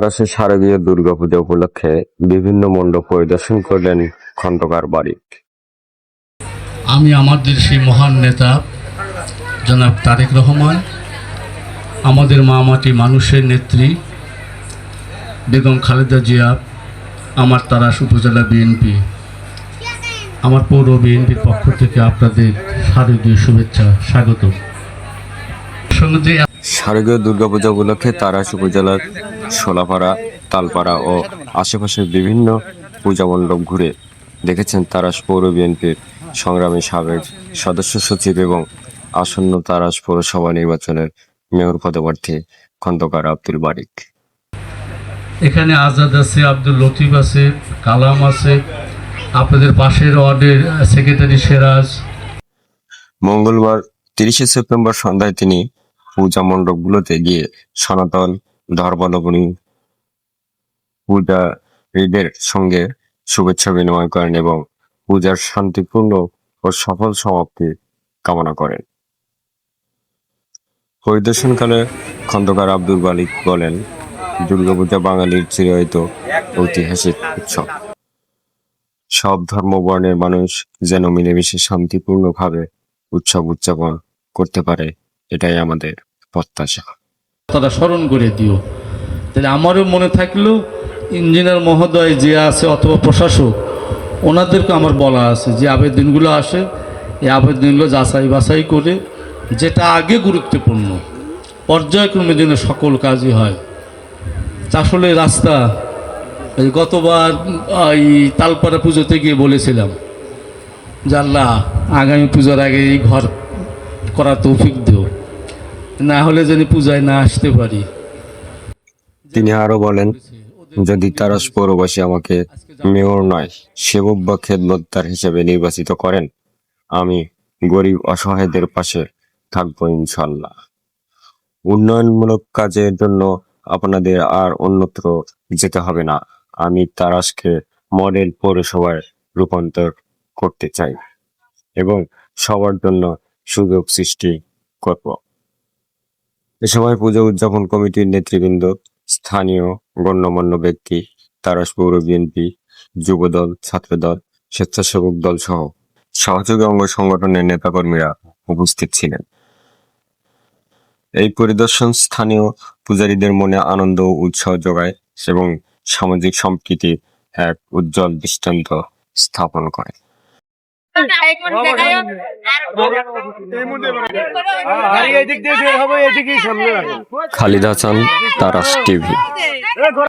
তারাশে শারদীয় দুর্গাপূজা উপলক্ষে বিভিন্ন মণ্ডপ পরিদর্শন করলেন খন্দকার বারিক। আমি আমাদের সেই মহান নেতা জনাব তারেক রহমান, আমাদের মা মাটি মানুষের নেত্রী বেগম খালেদা জিয়া, আমার তারাশ উপজেলা বিএনপি, আমার পৌর বিএনপির পক্ষ থেকে আপনাদের শারদীয় শুভেচ্ছা স্বাগত। শারদীয় দুর্গাপূজা উপলক্ষে তারাশ উপজেলার শোলাপাড়া, তালপাড়া ও আশেপাশের বিভিন্ন পূজা মণ্ডপ ঘুরে দেখেছেন তারাশ পৌর বিএনপির সংগ্রামী সাবেক সদস্য সচিব এবং আসন্ন তারাশ পৌরসভা নির্বাচনের মেয়র পদপ্রার্থী খন্দকার আব্দুল বারিক। এখানে আজাদ আছে, আব্দুল লতিফ আছে, কালাম আছে, আপনাদের পাশের ওয়ার্ডের সেক্রেটারি সিরাজ। মঙ্গলবার 30শে সেপ্টেম্বর সন্ধ্যায় তিনি পূজা মণ্ডপগুলোতে গিয়ে সনাতন ধর্মাবলম্বী পূজারীদের সঙ্গে শুভেচ্ছা বিনিময় করেন এবং পূজার শান্তিপূর্ণ ও সফল সমাপ্তি কামনা করেন। পরিদর্শনকালে খন্দকার আব্দুল বারিক বলেন, দুর্গাপূজা বাঙালির চিরায়ত ঐতিহাসিক উৎসব। সব ধর্ম বর্ণের মানুষ যেন মিলেমিশে শান্তিপূর্ণভাবে উৎসব উদযাপন করতে পারে, এটাই আমাদের প্রত্যাশা। তারা স্মরণ করে দিও, তাহলে আমারও মনে থাকলেও ইঞ্জিনিয়ার মহোদয় যে আছে অথবা প্রশাসক ওনাদেরকে আমার বলা আছে যে আবেদনগুলো আসে, এই আবেদনগুলো যাচাই বাছাই করে যেটা আগে গুরুত্বপূর্ণ পর্যায়ক্রমে যেন সকল কাজই হয়। আসলে রাস্তা গতবার এই তালপাড়া পুজোতে গিয়ে বলেছিলাম যে আল্লাহ আগামী পূজার আগে এই ঘর করার তৌফিক দিও, না হলে যেন পূজায় না আসতে পারি। তিনি আরো বলেন, যদি তারাশ পৌরবাসী আমাকে মেয়র নয় সেবক বা খেদমতদার হিসেবে নির্বাচিত করেন, আমি গরিব অসহায়দের পাশে থাকবো ইনশাল্লাহ। উন্নয়নমূলক কাজের জন্য আপনাদের আর অন্যত্র যেতে হবে না। আমি তারাশকে মডেল পৌরসভায় রূপান্তর করতে চাই এবং সবার জন্য সুযোগ সৃষ্টি করব। এ সময় পূজা উদযাপন কমিটির নেতৃবৃন্দ, স্থানীয় গণ্যমান্য ব্যক্তি, তারাশ পৌর বিএনপি, যুবদল, ছাত্রদল, স্বেচ্ছাসেবক দল সহ সহযোগী অঙ্গ সংগঠনের নেতাকর্মীরা উপস্থিত ছিলেন। এই পরিদর্শন স্থানীয় পূজারীদের মনে আনন্দ ও উৎসাহ যোগায় এবং সামাজিক সম্প্রীতির এক উজ্জ্বল দৃষ্টান্ত স্থাপন করে। খালিদ হাসান, তারাশ টিভি।